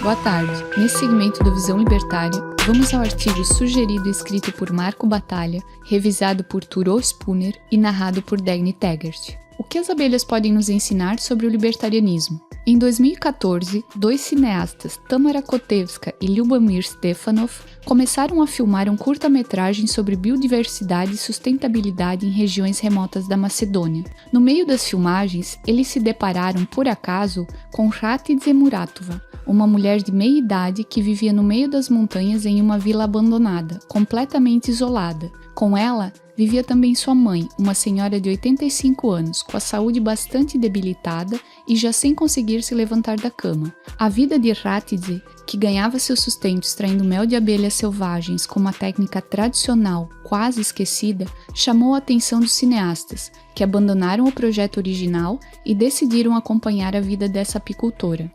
Boa tarde. Nesse segmento do Visão Libertária, vamos ao artigo sugerido e escrito por Marco Batalha, revisado por Turo Spooner e narrado por Dagny Taggart. O que as abelhas podem nos ensinar sobre o libertarianismo? Em 2014, dois cineastas, Tamara Kotevska e Lyubomir Stefanov, começaram a filmar um curta-metragem sobre biodiversidade e sustentabilidade em regiões remotas da Macedônia. No meio das filmagens, eles se depararam, por acaso, com Ratidze Muratova, uma mulher de meia idade que vivia no meio das montanhas em uma vila abandonada, completamente isolada. Com ela, vivia também sua mãe, uma senhora de 85 anos, com a saúde bastante debilitada e já sem conseguir se levantar da cama. A vida de Ratidze, que ganhava seu sustento extraindo mel de abelhas selvagens com uma técnica tradicional quase esquecida, chamou a atenção dos cineastas, que abandonaram o projeto original e decidiram acompanhar a vida dessa apicultora.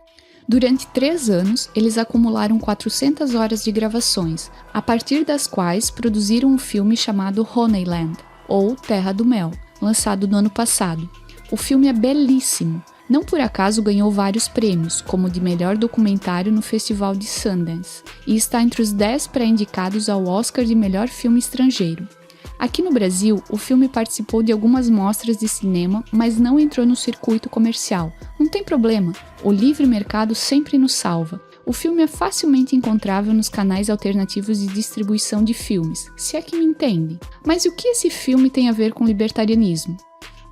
Durante 3 anos, eles acumularam 400 horas de gravações, a partir das quais produziram um filme chamado Honeyland, ou Terra do Mel, lançado no ano passado. O filme é belíssimo. Não por acaso ganhou vários prêmios, como o de melhor documentário no Festival de Sundance, e está entre os 10 pré-indicados ao Oscar de melhor filme estrangeiro. Aqui no Brasil, o filme participou de algumas mostras de cinema, mas não entrou no circuito comercial. Não tem problema, o livre mercado sempre nos salva. O filme é facilmente encontrável nos canais alternativos de distribuição de filmes, se é que me entendem. Mas o que esse filme tem a ver com libertarianismo?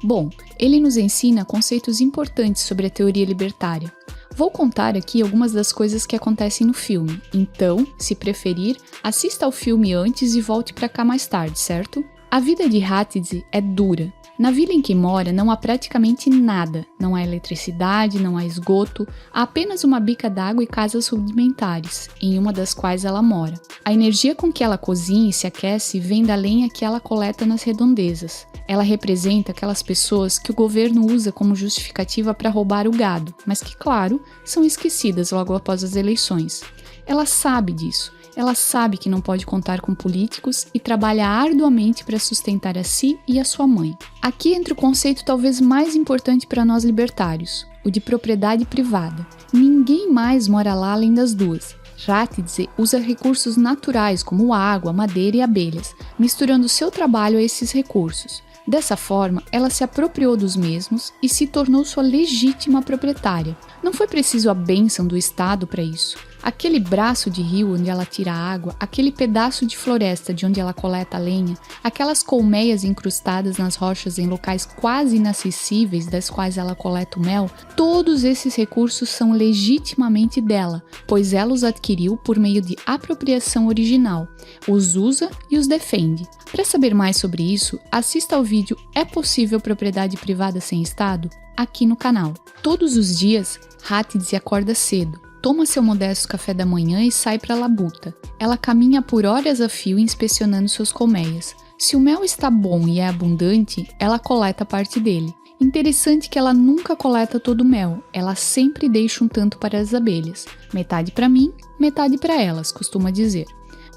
Bom, ele nos ensina conceitos importantes sobre a teoria libertária. Vou contar aqui algumas das coisas que acontecem no filme, então, se preferir, assista ao filme antes e volte para cá mais tarde, certo? A vida de Ratidze é dura. Na vila em que mora não há praticamente nada, não há eletricidade, não há esgoto, há apenas uma bica d'água e casas rudimentares, em uma das quais ela mora. A energia com que ela cozinha e se aquece vem da lenha que ela coleta nas redondezas. Ela representa aquelas pessoas que o governo usa como justificativa para roubar o gado, mas que, claro, são esquecidas logo após as eleições. Ela sabe disso. Ela sabe que não pode contar com políticos e trabalha arduamente para sustentar a si e a sua mãe. Aqui entra o conceito talvez mais importante para nós libertários, o de propriedade privada. Ninguém mais mora lá além das duas. Ratidze usa recursos naturais como água, madeira e abelhas, misturando seu trabalho a esses recursos. Dessa forma, ela se apropriou dos mesmos e se tornou sua legítima proprietária. Não foi preciso a bênção do Estado para isso. Aquele braço de rio onde ela tira água, aquele pedaço de floresta de onde ela coleta a lenha, aquelas colmeias incrustadas nas rochas em locais quase inacessíveis das quais ela coleta o mel, todos esses recursos são legitimamente dela, pois ela os adquiriu por meio de apropriação original, os usa e os defende. Para saber mais sobre isso, assista ao vídeo É Possível Propriedade Privada Sem Estado? Aqui no canal. Todos os dias, Ratidze acorda cedo, toma seu modesto café da manhã e sai para a labuta. Ela caminha por horas a fio inspecionando suas colmeias. Se o mel está bom e é abundante, ela coleta parte dele. Interessante que ela nunca coleta todo o mel, ela sempre deixa um tanto para as abelhas. Metade para mim, metade para elas, costuma dizer.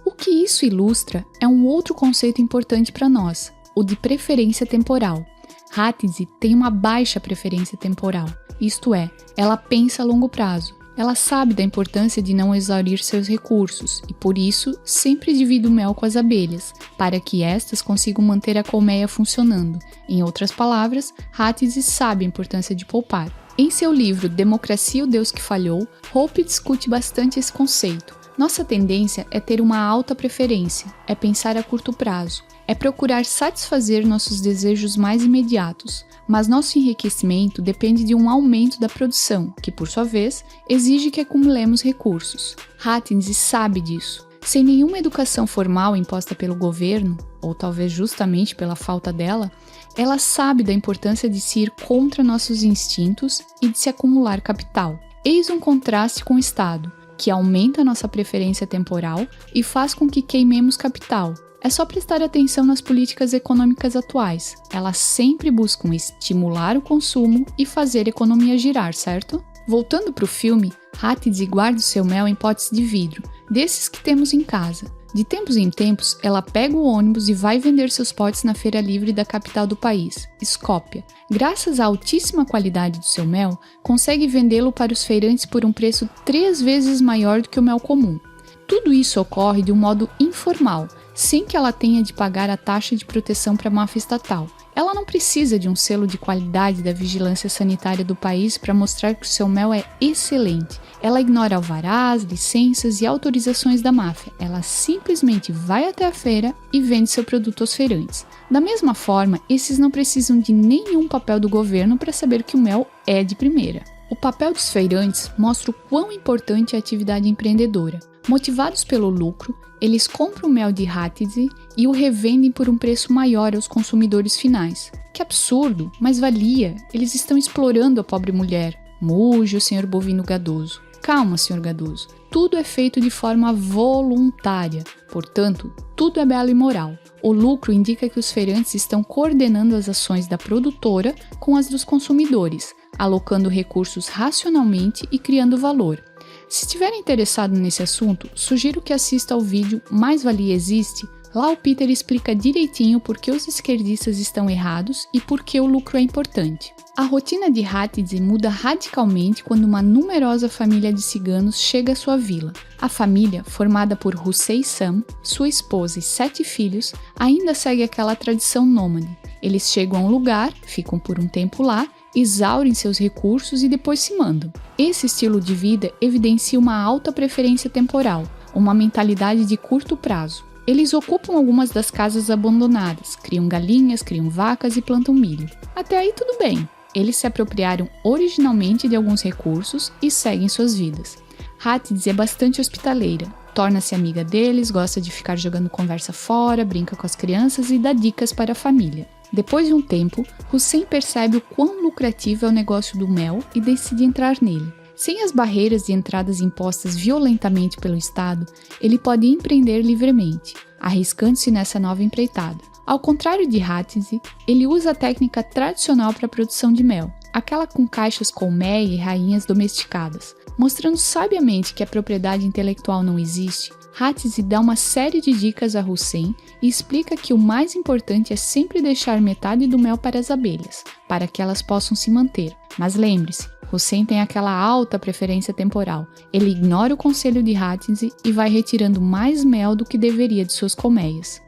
O que isso ilustra é um outro conceito importante para nós, o de preferência temporal. Ratidze tem uma baixa preferência temporal, isto é, ela pensa a longo prazo. Ela sabe da importância de não exaurir seus recursos e, por isso, sempre divide o mel com as abelhas, para que estas consigam manter a colmeia funcionando. Em outras palavras, Ratidze sabe a importância de poupar. Em seu livro Democracia, o Deus que Falhou, Hoppe discute bastante esse conceito. Nossa tendência é ter uma alta preferência, é pensar a curto prazo, é procurar satisfazer nossos desejos mais imediatos, mas nosso enriquecimento depende de um aumento da produção, que por sua vez exige que acumulemos recursos. Ratidze sabe disso. Sem nenhuma educação formal imposta pelo governo, ou talvez justamente pela falta dela, ela sabe da importância de se ir contra nossos instintos e de se acumular capital. Eis um contraste com o Estado, que aumenta nossa preferência temporal e faz com que queimemos capital. É só prestar atenção nas políticas econômicas atuais. Elas sempre buscam estimular o consumo e fazer a economia girar, certo? Voltando para o filme, Ratidze guarda o seu mel em potes de vidro, desses que temos em casa. De tempos em tempos, ela pega o ônibus e vai vender seus potes na feira livre da capital do país, Skopje. Graças à altíssima qualidade do seu mel, consegue vendê-lo para os feirantes por um preço 3 vezes maior do que o mel comum. Tudo isso ocorre de um modo informal, sem que ela tenha de pagar a taxa de proteção para a máfia estatal. Ela não precisa de um selo de qualidade da vigilância sanitária do país para mostrar que o seu mel é excelente. Ela ignora alvarás, licenças e autorizações da máfia. Ela simplesmente vai até a feira e vende seu produto aos feirantes. Da mesma forma, esses não precisam de nenhum papel do governo para saber que o mel é de primeira. O papel dos feirantes mostra o quão importante é a atividade empreendedora. Motivados pelo lucro, eles compram o mel de Hatice e o revendem por um preço maior aos consumidores finais. Que absurdo, mas valia, eles estão explorando a pobre mulher. Muge o senhor bovino gadoso. Calma, senhor gadoso, tudo é feito de forma voluntária, portanto, tudo é belo e moral. O lucro indica que os feirantes estão coordenando as ações da produtora com as dos consumidores, alocando recursos racionalmente e criando valor. Se estiver interessado nesse assunto, sugiro que assista ao vídeo Mais Valia Existe. Lá o Peter explica direitinho por que os esquerdistas estão errados e por que o lucro é importante. A rotina de Hatice muda radicalmente quando uma numerosa família de ciganos chega à sua vila. A família, formada por Hüseyin Sam, sua esposa e 7 filhos, ainda segue aquela tradição nômade. Eles chegam a um lugar, ficam por um tempo lá, exaurem seus recursos e depois se mandam. Esse estilo de vida evidencia uma alta preferência temporal, uma mentalidade de curto prazo. Eles ocupam algumas das casas abandonadas, criam galinhas, criam vacas e plantam milho. Até aí tudo bem. Eles se apropriaram originalmente de alguns recursos e seguem suas vidas. Hatice é bastante hospitaleira, torna-se amiga deles, gosta de ficar jogando conversa fora, brinca com as crianças e dá dicas para a família. Depois de um tempo, Hüseyin percebe o quão lucrativo é o negócio do mel e decide entrar nele. Sem as barreiras de entradas impostas violentamente pelo Estado, ele pode empreender livremente, arriscando-se nessa nova empreitada. Ao contrário de Hatice, ele usa a técnica tradicional para a produção de mel, aquela com caixas colmeia e rainhas domesticadas. Mostrando sabiamente que a propriedade intelectual não existe, Hatice dá uma série de dicas a Hüseyin e explica que o mais importante é sempre deixar metade do mel para as abelhas, para que elas possam se manter. Mas lembre-se, Hüseyin tem aquela alta preferência temporal. Ele ignora o conselho de Hatice e vai retirando mais mel do que deveria de suas colmeias.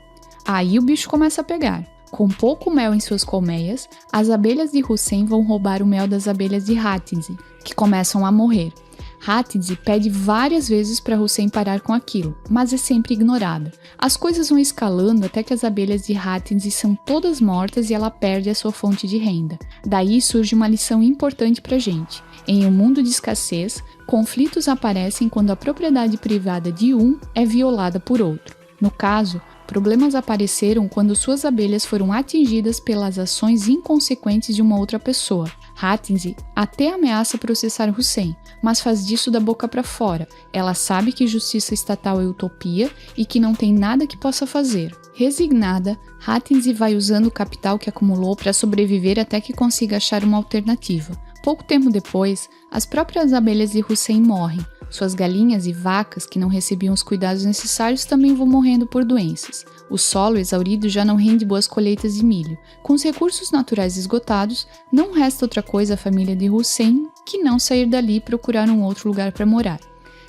Aí o bicho começa a pegar. Com pouco mel em suas colmeias, as abelhas de Hüseyin vão roubar o mel das abelhas de Hatice, que começam a morrer. Hatice pede várias vezes para Hüseyin parar com aquilo, mas é sempre ignorada. As coisas vão escalando até que as abelhas de Hatice são todas mortas e ela perde a sua fonte de renda. Daí surge uma lição importante pra gente. Em um mundo de escassez, conflitos aparecem quando a propriedade privada de um é violada por outro. No caso, problemas apareceram quando suas abelhas foram atingidas pelas ações inconsequentes de uma outra pessoa. Hatice até ameaça processar Hüseyin, mas faz disso da boca para fora. Ela sabe que justiça estatal é utopia e que não tem nada que possa fazer. Resignada, Hatice vai usando o capital que acumulou para sobreviver até que consiga achar uma alternativa. Pouco tempo depois, as próprias abelhas de Hüseyin morrem. Suas galinhas e vacas, que não recebiam os cuidados necessários, também vão morrendo por doenças. O solo exaurido já não rende boas colheitas de milho. Com os recursos naturais esgotados, não resta outra coisa à família de Hüseyin que não sair dali e procurar um outro lugar para morar.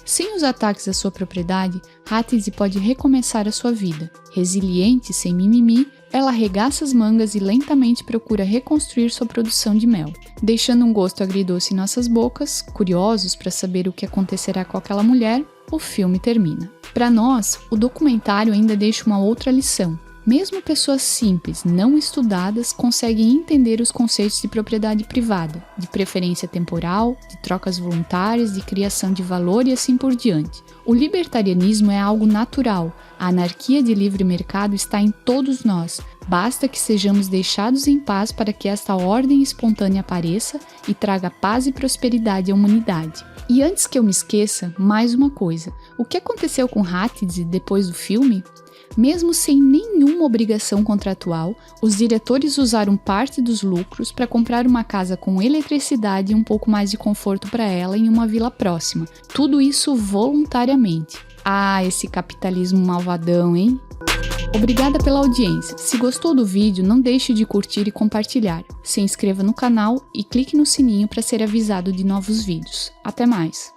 Sem os ataques à sua propriedade, Hatice pode recomeçar a sua vida. Resiliente, sem mimimi, ela arregaça as mangas e lentamente procura reconstruir sua produção de mel. Deixando um gosto agridoce em nossas bocas, curiosos para saber o que acontecerá com aquela mulher, o filme termina. Para nós, o documentário ainda deixa uma outra lição. Mesmo pessoas simples, não estudadas, conseguem entender os conceitos de propriedade privada, de preferência temporal, de trocas voluntárias, de criação de valor e assim por diante. O libertarianismo é algo natural. A anarquia de livre mercado está em todos nós. Basta que sejamos deixados em paz para que esta ordem espontânea apareça e traga paz e prosperidade à humanidade. E antes que eu me esqueça, mais uma coisa. O que aconteceu com Hatice depois do filme? Mesmo sem nenhuma obrigação contratual, os diretores usaram parte dos lucros para comprar uma casa com eletricidade e um pouco mais de conforto para ela em uma vila próxima. Tudo isso voluntariamente. Ah, esse capitalismo malvadão, hein? Obrigada pela audiência. Se gostou do vídeo, não deixe de curtir e compartilhar. Se inscreva no canal e clique no sininho para ser avisado de novos vídeos. Até mais!